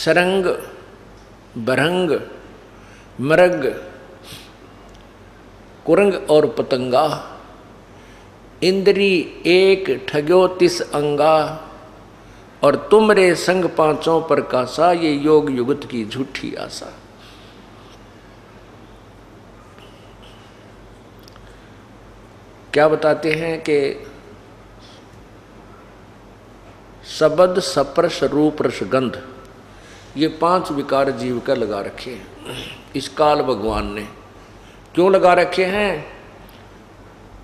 सरंग, बरंग, मृग, कुरंग और पतंगा, इंद्री एक ठग्यो तिस अंगा, और तुमरे संग पांचों प्रकाशा, ये योग युगत की झूठी आशा। क्या बताते हैं कि शब्द, स्पर्श, रूप, रसगंध, ये 5 विकार जीव का लगा रखे हैं इस काल भगवान ने। क्यों लगा रखे हैं?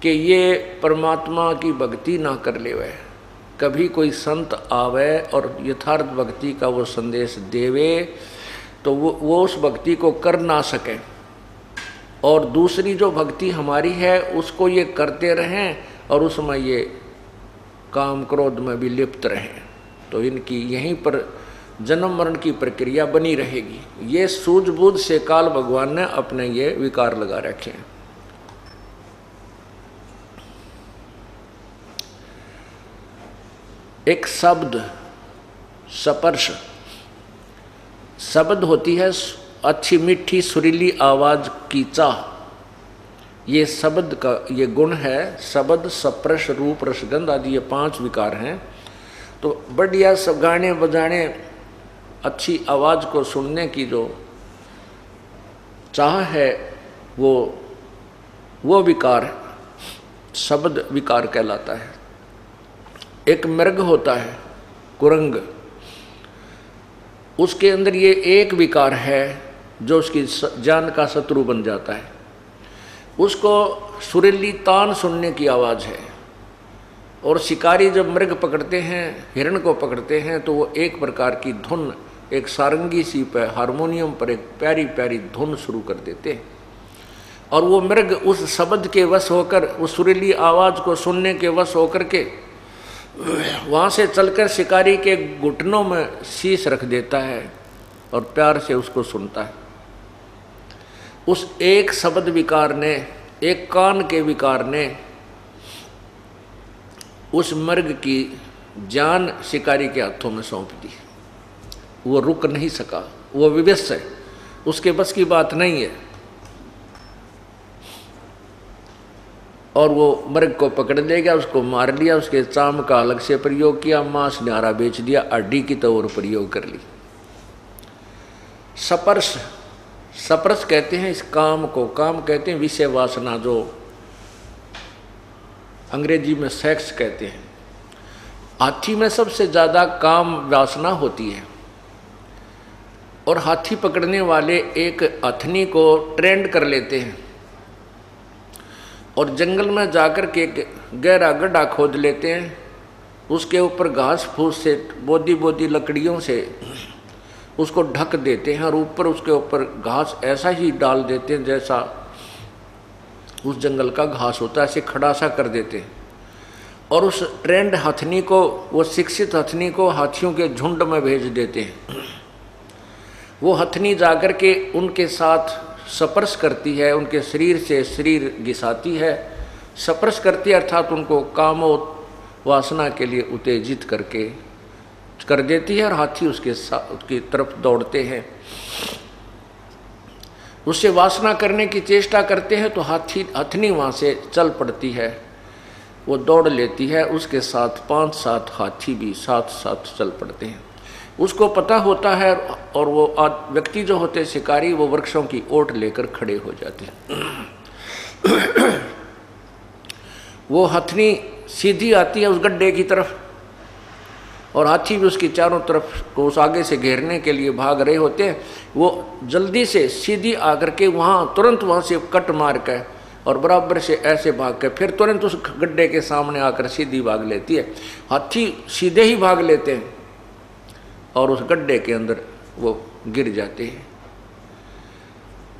कि ये परमात्मा की भक्ति ना कर ले, वह कभी कोई संत आवे और यथार्थ भक्ति का वो संदेश देवे तो वो उस भक्ति को कर ना सके, और दूसरी जो भक्ति हमारी है उसको ये करते रहें और उसमें ये काम क्रोध में भी लिप्त रहें, तो इनकी यहीं पर जन्म मरण की प्रक्रिया बनी रहेगी। ये सूझबूझ से काल भगवान ने अपने ये विकार लगा रखे हैं। एक शब्द, स्पर्श, शब्द होती है अच्छी मीठी सुरीली आवाज की चाह, ये शब्द का ये गुण है। शब्द, स्पर्श, रूप, रसगंध आदि ये 5 विकार हैं। तो बढ़िया सब गाने बजाने, अच्छी आवाज को सुनने की जो चाह है वो विकार शब्द विकार कहलाता है। एक मृग होता है कुरंग, उसके अंदर ये एक विकार है जो उसकी जान का शत्रु बन जाता है। उसको सुरीली तान सुनने की आवाज़ है, और शिकारी जब मृग पकड़ते हैं, हिरण को पकड़ते हैं, तो वो एक प्रकार की धुन, एक सारंगी सी पर, हारमोनियम पर एक प्यारी प्यारी धुन शुरू कर देते हैं, और वो मृग उस शब्द के वश होकर, उस सुरीली आवाज़ को सुनने के वश होकर के वहाँ से चलकर शिकारी के घुटनों में शीश रख देता है और प्यार से उसको सुनता है। उस एक शब्द विकार ने, एक कान के विकार ने उस मृग की जान शिकारी के हाथों में सौंप दी। वो रुक नहीं सका, वो विवश है, उसके बस की बात नहीं है, और वो मृग को पकड़ ले गया, उसको मार लिया, उसके चाम का अलग से प्रयोग किया, मांस न्यारा बेच दिया, हड्डी की तो और प्रयोग कर ली। स्पर्श, स्पर्श कहते हैं इस काम को, काम कहते हैं विषय वासना, जो अंग्रेजी में सेक्स कहते हैं। हाथी में सबसे ज़्यादा काम वासना होती है, और हाथी पकड़ने वाले एक हथनी को ट्रेंड कर लेते हैं और जंगल में जाकर के गहरा गड्ढा खोद लेते हैं, उसके ऊपर घास फूस से, बोदी बोदी लकड़ियों से उसको ढक देते हैं, और ऊपर उसके ऊपर घास ऐसा ही डाल देते हैं जैसा उस जंगल का घास होता है, ऐसे खड़ा सा कर देते हैं, और उस ट्रेंड हथनी को, वो शिक्षित हथनी को हाथियों के झुंड में भेज देते हैं। वो हथनी जाकर के उनके साथ स्पर्श करती है, उनके शरीर से शरीर घिसाती है, स्पर्श करती है अर्थात उनको कामो वासना के लिए उत्तेजित करके कर देती है, और हाथी उसके साथ उसकी तरफ दौड़ते हैं। उससे वासना करने की चेष्टा करते हैं तो हथनी वहाँ से चल पड़ती है, वो दौड़ लेती है, उसके साथ 5-7 हाथी भी साथ साथ चल पड़ते हैं। उसको पता होता है, और वो व्यक्ति जो होते हैं शिकारी, वो वृक्षों की ओट लेकर खड़े हो जाते हैं। वो हथनी सीधी आती है उस गड्ढे की तरफ, और हाथी भी उसकी चारों तरफ को उस आगे से घेरने के लिए भाग रहे होते हैं। वो जल्दी से सीधी आकर के वहाँ तुरंत वहाँ से कट मार कर और बराबर से ऐसे भाग कर फिर तुरंत उस गड्ढे के सामने आकर सीधी भाग लेती है। हाथी सीधे ही भाग लेते हैं और उस गड्ढे के अंदर वो गिर जाते हैं।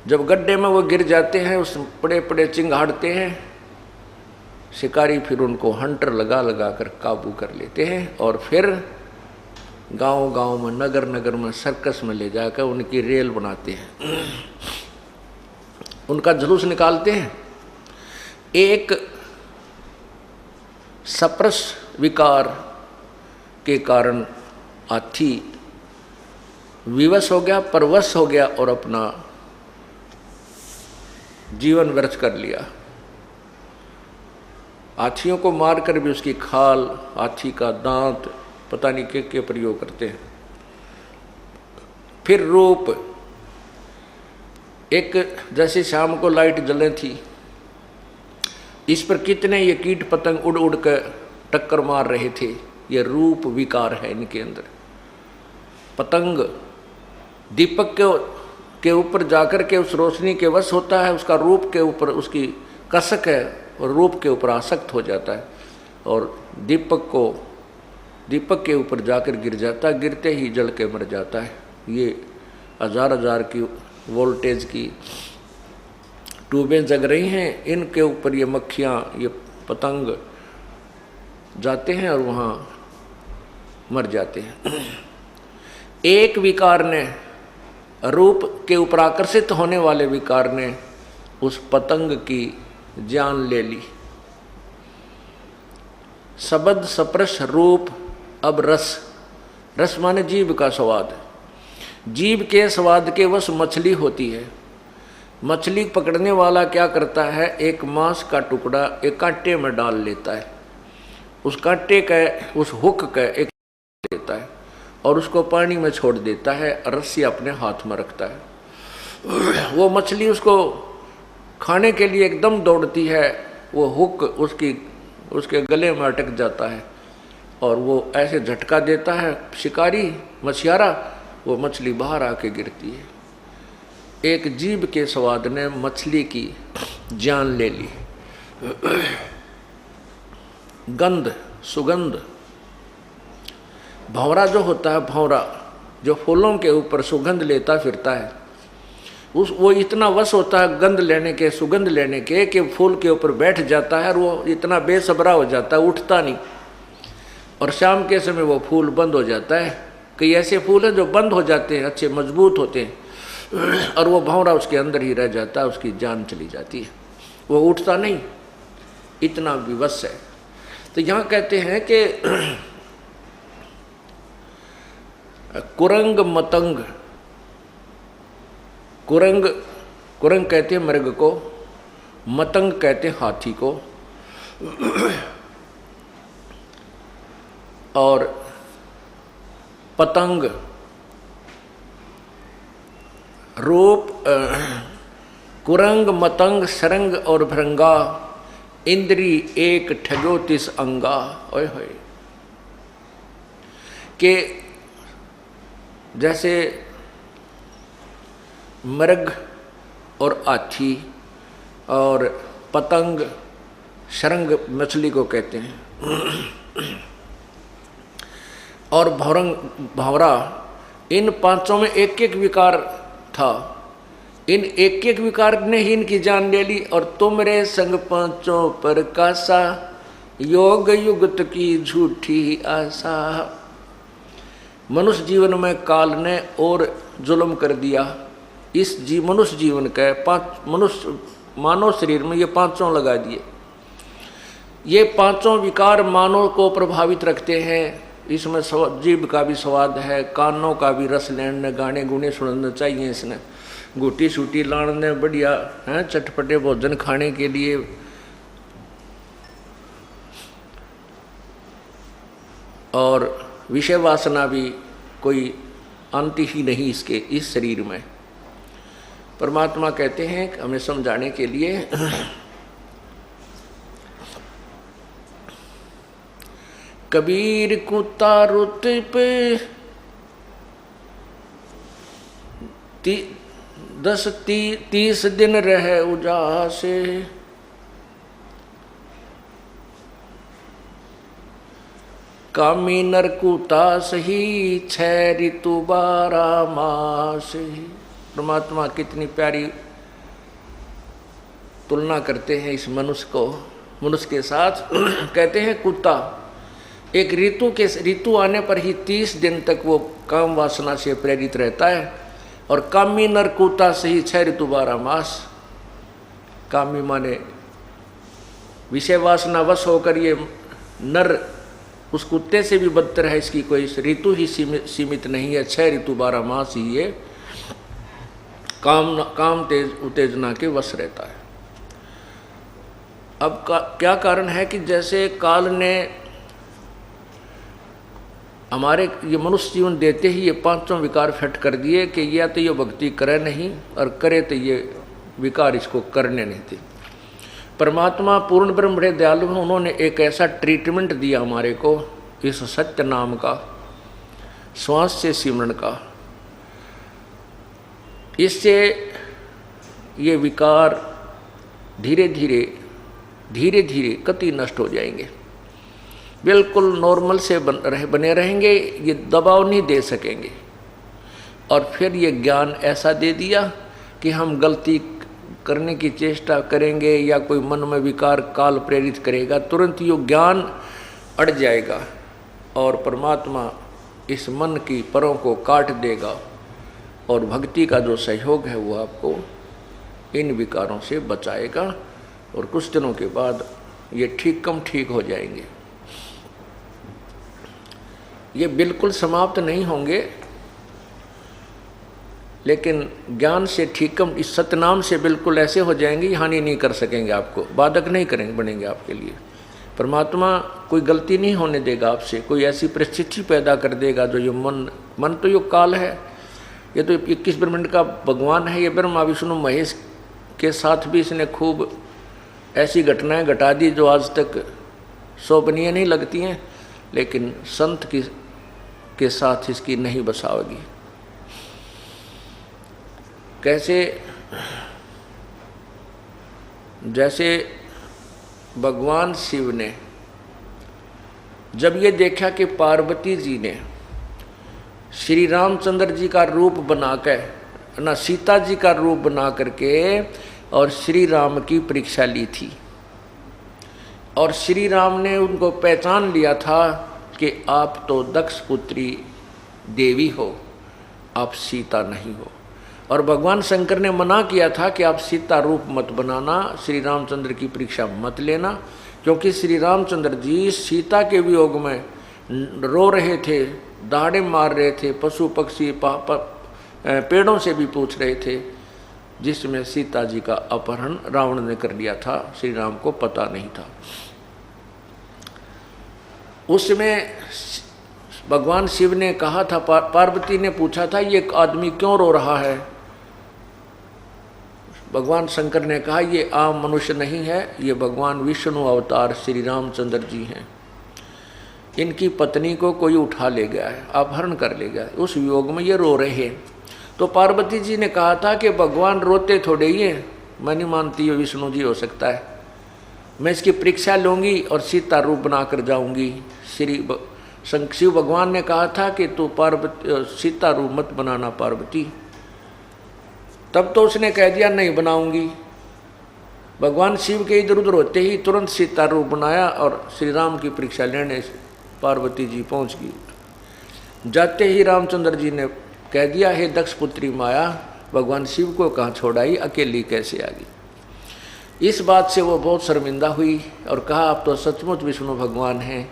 जब गड्ढे में वो गिर जाते हैं, उस पड़े पड़े चिंगाड़ते हैं, शिकारी फिर उनको हंटर लगा लगा कर काबू कर लेते हैं, और फिर गांव गांव में, नगर नगर में, सर्कस में ले जाकर उनकी रेल बनाते हैं, उनका जुलूस निकालते हैं। एक सप्रस विकार के कारण हाथी विवश हो गया, परवश हो गया और अपना जीवन व्यर्थ कर लिया। हाथियों को मारकर भी उसकी खाल, हाथी का दांत, पता नहीं क्या प्रयोग करते हैं। फिर रूप, एक जैसे शाम को लाइट जले थी, इस पर कितने ये कीट पतंग उड़ उड़ कर टक्कर मार रहे थे। ये रूप विकार है इनके अंदर। पतंग दीपक के ऊपर जाकर के उस रोशनी के वश होता है, उसका रूप के ऊपर उसकी कसक है और रूप के ऊपर आसक्त हो जाता है और दीपक के ऊपर जाकर गिर जाता है, गिरते ही जल के मर जाता है। ये हजार की वोल्टेज की ट्यूबें जग रही हैं, इनके ऊपर ये मक्खियाँ, ये पतंग जाते हैं और वहाँ मर जाते हैं। एक विकार ने, रूप के ऊपर आकर्षित होने वाले विकार ने उस पतंग की जान ले ली। शब्द स्पर्श रूप, अब रस। रस माने जीभ का स्वाद। जीभ के स्वाद के वश मछली होती है। मछली पकड़ने वाला क्या करता है, एक मांस का टुकड़ा एक कांटे में डाल लेता है, उस कांटे का, उस हुक का एक लेता है और उसको पानी में छोड़ देता है, रस्सी अपने हाथ में रखता है। वो मछली उसको खाने के लिए एकदम दौड़ती है, वो हुक उसके गले में अटक जाता है और वो ऐसे झटका देता है शिकारी मछियारा, वो मछली बाहर आके गिरती है। एक जीभ के स्वाद ने मछली की जान ले ली। गंध, सुगंध। भंवरा जो होता है, भंवरा जो फूलों के ऊपर सुगंध लेता फिरता है, वो इतना वश होता है गंध लेने के, सुगंध लेने के, कि फूल के ऊपर बैठ जाता है और वो इतना बेसब्रा हो जाता है, उठता नहीं। और शाम के समय वो फूल बंद हो जाता है। कई ऐसे फूल हैं जो बंद हो जाते हैं, अच्छे मजबूत होते हैं, और वो भंवरा उसके अंदर ही रह जाता है, उसकी जान चली जाती है, वो उठता नहीं, इतना विवश है। तो यहाँ कहते हैं कि कुरंग मतंग, कुरंग कहते हैं मृग को, मतंग कहते हैं हाथी को, और पतंग रूप, कुरंग मतंग सरंग और भृंगा, इंद्री एक ठगो तिस अंगा। ओए होए, के जैसे मृग और हाथी और पतंग, शरंग मछली को कहते हैं, और भंवरा, इन पांचों में एक एक विकार था। इन एक एक विकार ने ही इनकी जान ले ली। और तुमरे संग पांचों पर कासा, योग युगत की झूठी आशा। मनुष्य जीवन में काल ने और जुल्म कर दिया। इस मनुष्य जीवन के मनुष्य मानव शरीर में ये पांचों लगा दिए। ये पांचों विकार मानव को प्रभावित रखते हैं। इसमें जीभ का भी स्वाद है, कानों का भी रस लेने, गाने गुने सुनना चाहिए इसने, गुटी सूटी लाने, बढ़िया हैं चटपटे भोजन खाने के लिए। और विषय वासना भी कोई अंत ही नहीं इसके, इस शरीर में। परमात्मा कहते हैं हमें समझाने के लिए, कबीर कुत्ता रुत पे 30 दिन रहे उजासे, कामी नर कुत्ता सही 6 ऋतु 12 मास। परमात्मा कितनी प्यारी तुलना करते हैं इस मनुष्य के साथ। कहते हैं कुत्ता एक ऋतु आने पर ही 30 दिन तक वो काम वासना से प्रेरित रहता है, और कामी नर कुत्ता सही 6 ऋतु 12 मास। कामी माने विषय वासना वश होकर ये नर उस कुत्ते से भी बदतर है। इसकी कोई ऋतु ही सीमित नहीं है, 6 ऋतु 12 मास ही ये काम तेज उत्तेजना के वश रहता है। अब क्या कारण है कि जैसे काल ने हमारे ये मनुष्य जीवन देते ही ये 5 विकार फिट कर दिए कि या तो ये भक्ति करे नहीं और करे तो ये विकार इसको करने नहीं थे। परमात्मा पूर्ण ब्रह्म बड़े दयालु हैं, उन्होंने एक ऐसा ट्रीटमेंट दिया हमारे को इस सत्य नाम का, श्वास से सिमरण का। इससे ये विकार धीरे धीरे कति नष्ट हो जाएंगे, बिल्कुल नॉर्मल से बने रहेंगे, ये दबाव नहीं दे सकेंगे। और फिर ये ज्ञान ऐसा दे दिया कि हम गलती करने की चेष्टा करेंगे या कोई मन में विकार काल प्रेरित करेगा, तुरंत ये ज्ञान अड़ जाएगा और परमात्मा इस मन की परों को काट देगा और भक्ति का जो सहयोग है वो आपको इन विकारों से बचाएगा और कुछ दिनों के बाद ये ठीक हो जाएंगे। ये बिल्कुल समाप्त नहीं होंगे, लेकिन ज्ञान से इस सतनाम से बिल्कुल ऐसे हो जाएंगे, हानि नहीं कर सकेंगे, आपको बाधक नहीं करेंगे, बनेंगे आपके लिए। परमात्मा कोई गलती नहीं होने देगा आपसे, कोई ऐसी परिस्थिति पैदा कर देगा जो ये मन तो ये काल है, ये तो 21 ब्रह्मांड का भगवान है, ये ब्रह्मा विष्णु महेश के साथ भी इसने खूब ऐसी घटनाएं घटा दी जो आज तक शोभनीय नहीं लगती हैं, लेकिन संत के साथ इसकी नहीं बसाओगी। कैसे? जैसे भगवान शिव ने जब ये देखा कि पार्वती जी ने श्री रामचंद्र जी का रूप बनाकर ना सीता जी का रूप बना करके और श्री राम की परीक्षा ली थी, और श्री राम ने उनको पहचान लिया था कि आप तो दक्ष पुत्री देवी हो, आप सीता नहीं हो। और भगवान शंकर ने मना किया था कि आप सीता रूप मत बनाना, श्री रामचंद्र की परीक्षा मत लेना, क्योंकि श्री रामचंद्र जी सीता के वियोग में रो रहे थे, दहाड़े मार रहे थे, पशु पक्षी पेड़ों से भी पूछ रहे थे, जिसमें सीता जी का अपहरण रावण ने कर लिया था, श्री राम को पता नहीं था। उसमें भगवान शिव ने कहा था, पार्वती ने पूछा था ये आदमी क्यों रो रहा है। भगवान शंकर ने कहा ये आम मनुष्य नहीं है, ये भगवान विष्णु अवतार श्री रामचंद्र जी हैं, इनकी पत्नी को कोई उठा ले गया है, अपहरण कर ले गया है, उस वियोग में ये रो रहे हैं। तो पार्वती जी ने कहा था कि भगवान रोते थोड़े ही हैं, मैं नहीं मानती ये विष्णु जी हो सकता है, मैं इसकी परीक्षा लूँगी और सीता रूप बना कर जाऊँगी। शिव भगवान ने कहा था कि तू सीता रूप मत बनाना पार्वती, तब तो उसने कह दिया नहीं बनाऊंगी। भगवान शिव के इधर उधर होते ही तुरंत सीता रूप बनाया और श्री राम की परीक्षा लेने पार्वती जी पहुंच गई। जाते ही रामचंद्र जी ने कह दिया, हे दक्ष पुत्री माया, भगवान शिव को कहाँ छोड़ाई, अकेली कैसे आ गई। इस बात से वो बहुत शर्मिंदा हुई और कहा आप तो सचमुच विष्णु भगवान हैं,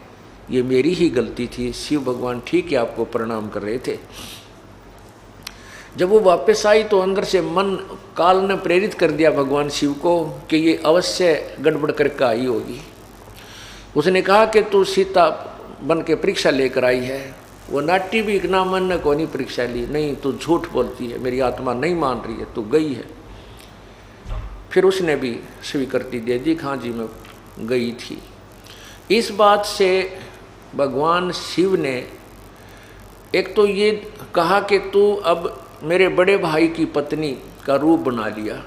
ये मेरी ही गलती थी। शिव भगवान ठीक है आपको प्रणाम कर रहे थे। जब वो वापस आई तो अंदर से मन काल ने प्रेरित कर दिया भगवान शिव को कि ये अवश्य गड़बड़ करके आई होगी। उसने कहा कि तू सीता बन के परीक्षा लेकर आई है। वो नाट्य भी इतना मन ने कौन परीक्षा ली, नहीं तू झूठ बोलती है, मेरी आत्मा नहीं मान रही है, तू गई है। फिर उसने भी स्वीकृति दे दी, हाँ जी मैं गई थी। इस बात से भगवान शिव ने एक तो ये कहा कि तू अब मेरे बड़े भाई की पत्नी का रूप बना लिया,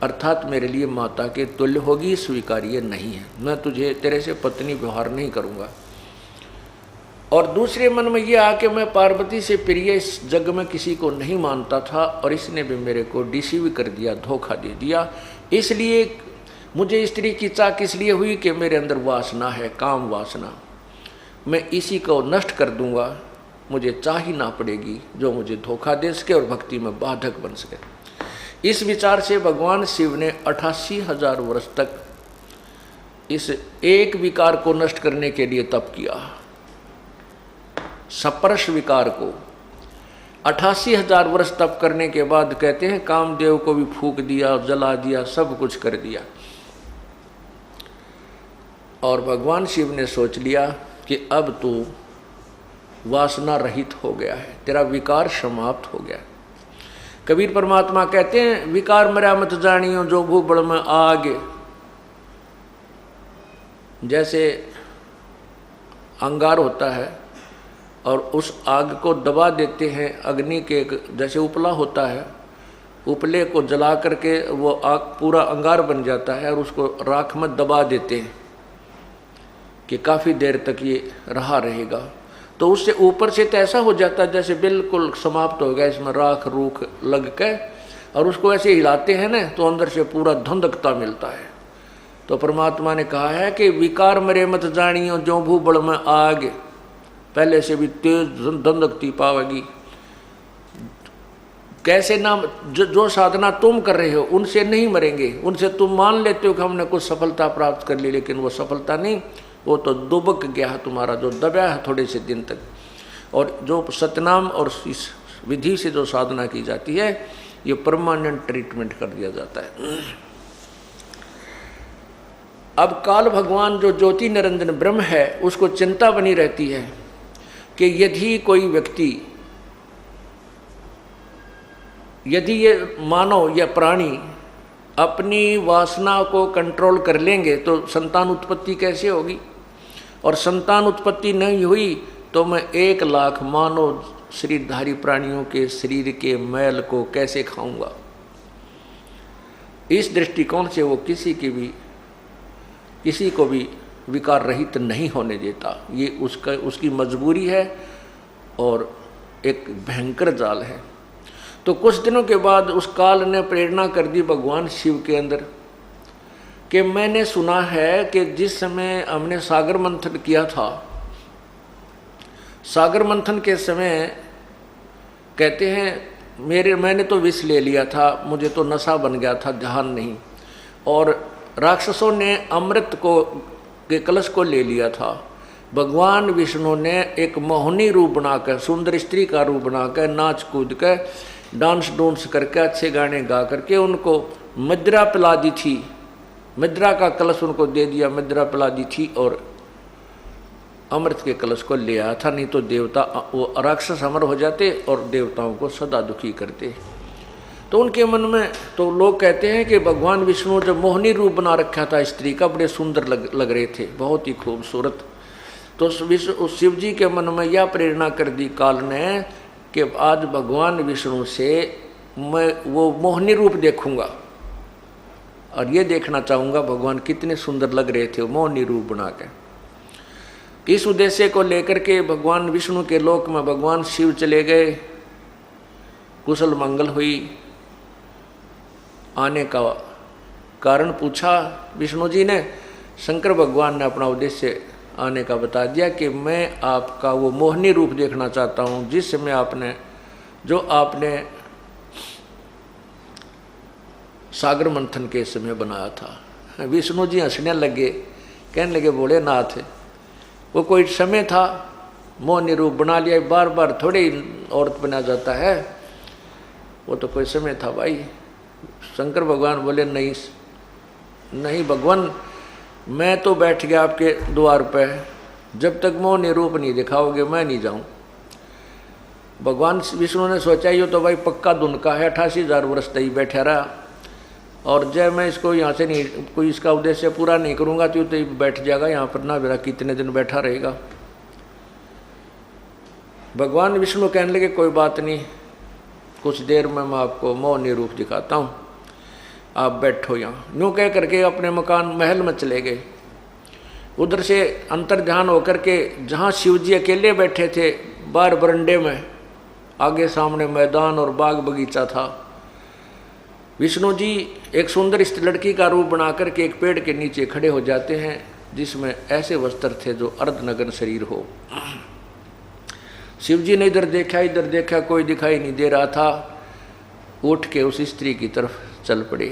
अर्थात मेरे लिए माता के तुल्य होगी, स्वीकार्य नहीं है, मैं तुझे तेरे से पत्नी व्यवहार नहीं करूँगा। और दूसरे मन में ये आके मैं पार्वती से प्रिय इस जग में किसी को नहीं मानता था और इसने भी मेरे को डिसीव कर दिया, धोखा दे दिया। इसलिए मुझे स्त्री की चाह किस लिए हुई कि मेरे अंदर वासना है, काम वासना, मैं इसी को नष्ट कर दूंगा, मुझे चाह ही ना पड़ेगी जो मुझे धोखा दे सके और भक्ति में बाधक बन सके। इस विचार से भगवान शिव ने 88,000 वर्ष तक इस एक विकार को नष्ट करने के लिए तप किया, सप्रश विकार को। 88,000 वर्ष तप करने के बाद कहते हैं कामदेव को भी फूंक दिया, जला दिया, सब कुछ कर दिया। और भगवान शिव ने सोच लिया कि अब तू वासना रहित हो गया है, तेरा विकार समाप्त हो गया। कबीर परमात्मा कहते हैं विकार मरा मत जानियो जो भूबड़ में आग। जैसे अंगार होता है और उस आग को दबा देते हैं, अग्नि के जैसे उपला होता है, उपले को जला करके वो आग पूरा अंगार बन जाता है और उसको राख में दबा देते हैं कि काफ़ी देर तक ये रहा रहेगा। तो उससे ऊपर से तो ऐसा हो जाता है जैसे बिल्कुल समाप्त हो गया, इसमें राख रूख लग के, और उसको ऐसे हिलाते हैं ना तो अंदर से पूरा धंधकता मिलता है। तो परमात्मा ने कहा है कि विकार मरे मत जानियो जो भूबड़ में आग, पहले से भी तेज धंधकती पावेगी। कैसे ना जो साधना तुम कर रहे हो उनसे नहीं मरेंगे, उनसे तुम मान लेते हो कि हमने कुछ सफलता प्राप्त कर ली, लेकिन वो सफलता नहीं, वो तो दुबक गया है तुम्हारा, जो दबा है थोड़े से दिन तक। और जो सतनाम और इस विधि से जो साधना की जाती है ये परमानेंट ट्रीटमेंट कर दिया जाता है। अब काल भगवान जो ज्योति निरंजन ब्रह्म है उसको चिंता बनी रहती है कि यदि कोई व्यक्ति, यदि ये मानव या प्राणी अपनी वासना को कंट्रोल कर लेंगे तो संतान उत्पत्ति कैसे होगी, और संतान उत्पत्ति नहीं हुई तो मैं 1 लाख मानव शरीरधारी प्राणियों के शरीर के मैल को कैसे खाऊंगा। इस दृष्टिकोण से वो किसी को भी विकार रहित नहीं होने देता। ये उसकी मजबूरी है और एक भयंकर जाल है। तो कुछ दिनों के बाद उस काल ने प्रेरणा कर दी भगवान शिव के अंदर कि मैंने सुना है कि जिस समय हमने सागर मंथन किया था, सागर मंथन के समय कहते हैं मैंने तो विष ले लिया था, मुझे तो नशा बन गया था, ध्यान नहीं, और राक्षसों ने अमृत के कलश को ले लिया था। भगवान विष्णु ने एक मोहनी रूप बनाकर, सुंदर स्त्री का रूप बनाकर, नाच कूद कर, डांस डूंस करके, अच्छे गाने गा करके उनको मदिरा पिला दी थी, मदिरा का कलश उनको दे दिया, मदिरा पिला दी थी और अमृत के कलश को ले आया था। नहीं तो देवता, वो राक्षस अमर हो जाते और देवताओं को सदा दुखी करते। तो उनके मन में तो लोग कहते हैं कि भगवान विष्णु जब मोहनी रूप बना रखा था स्त्री का, बड़े सुंदर लग रहे थे, बहुत ही खूबसूरत। तो उस शिव जी के मन में यह प्रेरणा कर दी काल ने कि आज भगवान विष्णु से मैं वो मोहनी रूप देखूंगा और ये देखना चाहूँगा भगवान कितने सुंदर लग रहे थे मोहनी रूप बना के। इस उद्देश्य को लेकर के भगवान विष्णु के लोक में भगवान शिव चले गए। कुशल मंगल हुई। आने का कारण पूछा विष्णु जी ने, शंकर भगवान ने अपना उद्देश्य आने का बता दिया कि मैं आपका वो मोहनी रूप देखना चाहता हूँ जिस समय आपने सागर मंथन के समय बनाया था। विष्णु जी हंसने लगे, कहने लगे भोलेनाथ वो कोई समय था, मोहनी रूप बना लिया, बार बार थोड़े ही औरत बना जाता है, वो तो कोई समय था भाई। शंकर भगवान बोले नहीं भगवान, मैं तो बैठ गया आपके द्वार पे, जब तक मोहनी रूप नहीं दिखाओगे मैं नहीं जाऊं। भगवान विष्णु ने सोचा ये तो भाई पक्का धुन का है, 88,000 वर्ष तक ही बैठा रहा, और जब मैं इसको यहाँ से नहीं, कोई इसका उद्देश्य पूरा नहीं करूँगा तो बैठ जाएगा यहाँ पर, ना मेरा कितने दिन बैठा रहेगा। भगवान विष्णु कहने लगे कोई बात नहीं, कुछ देर में मैं आपको मोहनी रूप दिखाता हूँ, आप बैठो यहाँ। यूँ कह करके अपने मकान महल में चले गए। उधर से अंतर ध्यान होकर के जहाँ शिव जी अकेले बैठे थे बाहर बरंडे में, आगे सामने मैदान और बाग बगीचा था, विष्णु जी एक सुंदर लड़की का रूप बना करके एक पेड़ के नीचे खड़े हो जाते हैं जिसमें ऐसे वस्त्र थे जो अर्धनग्न शरीर हो। शिव जी ने इधर देखा, कोई दिखाई नहीं दे रहा था, उठ के उस स्त्री की तरफ चल पड़े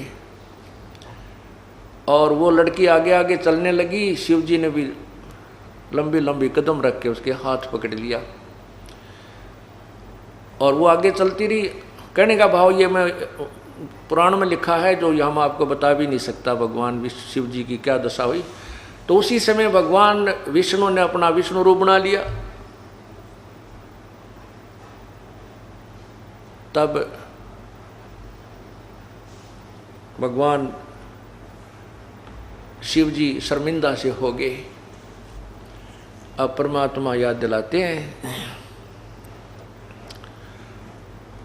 और वो लड़की आगे आगे चलने लगी। शिव जी ने भी लंबी लंबी कदम रख के उसके हाथ पकड़ लिया और वो आगे चलती रही। कहने का भाव ये मैं पुराण में लिखा है जो यहाँ मैं आपको बता भी नहीं सकता भगवान शिव जी की क्या दशा हुई। तो उसी समय भगवान विष्णु ने अपना विष्णु रूप बना लिया। तब भगवान शिव जी शर्मिंदा से हो गए। अब परमात्मा याद दिलाते हैं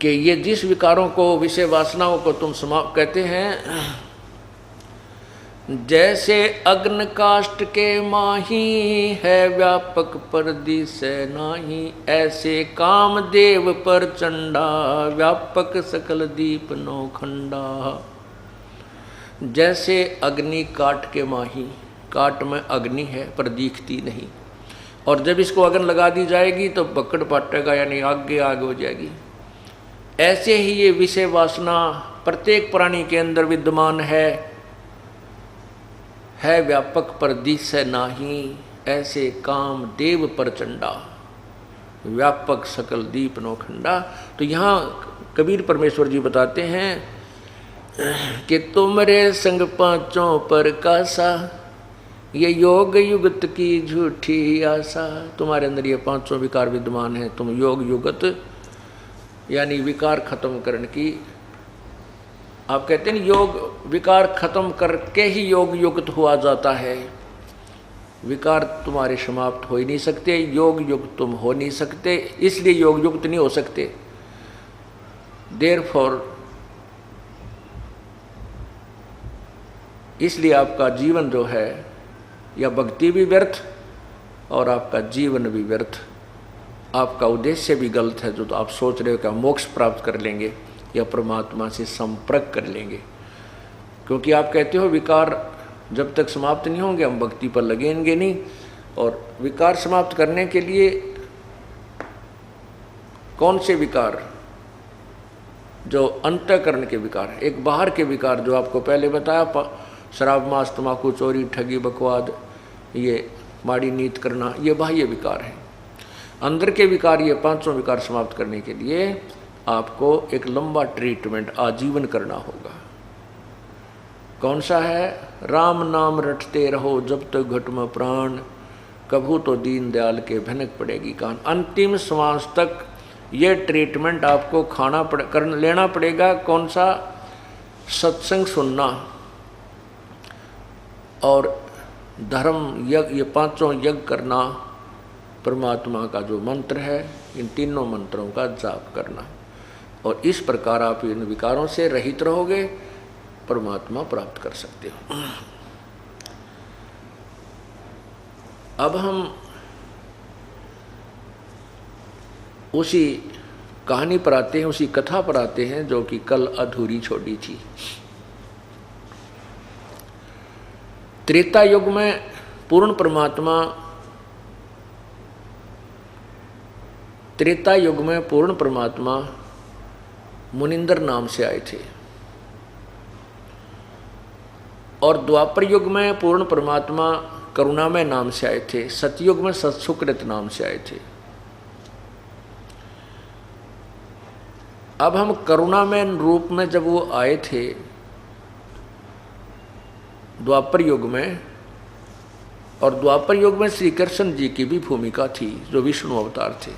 कि ये जिस विकारों को, विषय वासनाओं को तुम समाप्त कहते हैं, जैसे अग्न काष्ठ के माही है व्यापक परदिश नाही, ऐसे कामदेव पर चंडा व्यापक सकल दीप नौखंडा। जैसे अग्नि काट के माही, काट में अग्नि है पर दिखती नहीं, और जब इसको अग्न लगा दी जाएगी तो पकड़ पाटेगा, यानी आगे आगे हो जाएगी। ऐसे ही ये विषय वासना प्रत्येक प्राणी के अंदर विद्यमान है व्यापक पर दिशे नाही, ऐसे काम देव प्रचंडा व्यापक सकल दीप नौखंडा। तो यहाँ कबीर परमेश्वर जी बताते हैं कि तुमरे संग पांचों पर कासा, ये योग युगत की झूठी आशा। तुम्हारे अंदर ये पांचों विकार विद्यमान है, तुम योग युगत यानी विकार खत्म करने की, आप कहते हैं योग विकार खत्म करके ही योग युक्त हुआ जाता है। विकार तुम्हारे समाप्त हो ही नहीं सकते, योग युक्त तुम हो नहीं सकते, इसलिए योग युक्त नहीं हो सकते। देयरफॉर इसलिए आपका जीवन जो है या भक्ति भी व्यर्थ और आपका जीवन भी व्यर्थ, आपका उद्देश्य भी गलत है। जो तो आप सोच रहे हो कि मोक्ष प्राप्त कर लेंगे या परमात्मा से संपर्क कर लेंगे, क्योंकि आप कहते हो विकार जब तक समाप्त नहीं होंगे हम भक्ति पर लगेंगे नहीं। और विकार समाप्त करने के लिए कौन से विकार? जो अंतःकरण के विकार, एक बाहर के विकार जो आपको पहले बताया, शराब मांस तम्बाकू चोरी ठगी बकवाद, ये माड़ी नीत करना, ये बाह्य विकार है। अंदर के विकार, ये पांचों विकार समाप्त करने के लिए आपको एक लंबा ट्रीटमेंट आजीवन करना होगा। कौन सा है? राम नाम रटते रहो जब तक घट में प्राण, कभू तो दीन दयाल के भनक पड़ेगी कान। अंतिम श्वास तक ये ट्रीटमेंट आपको लेना पड़ेगा। कौन सा? सत्संग सुनना और धर्म यज्ञ, ये पांचों यज्ञ करना, परमात्मा का जो मंत्र है इन तीनों मंत्रों का जाप करना, और इस प्रकार आप इन विकारों से रहित रहोगे, परमात्मा प्राप्त कर सकते हो। अब हम उसी कहानी पर आते हैं, उसी कथा पर आते हैं जो कि कल अधूरी छोड़ी थी। त्रेता युग में पूर्ण परमात्मा, त्रेता युग में पूर्ण परमात्मा मुनिंदर नाम से आए थे, और द्वापर युग में पूर्ण परमात्मा करुणामय नाम से आए थे, सतयुग में सत्सुकृत नाम से आए थे। अब हम करुणामय रूप में जब वो आए थे द्वापर युग में, और द्वापर युग में श्री कृष्ण जी की भी भूमिका थी जो विष्णु अवतार थे।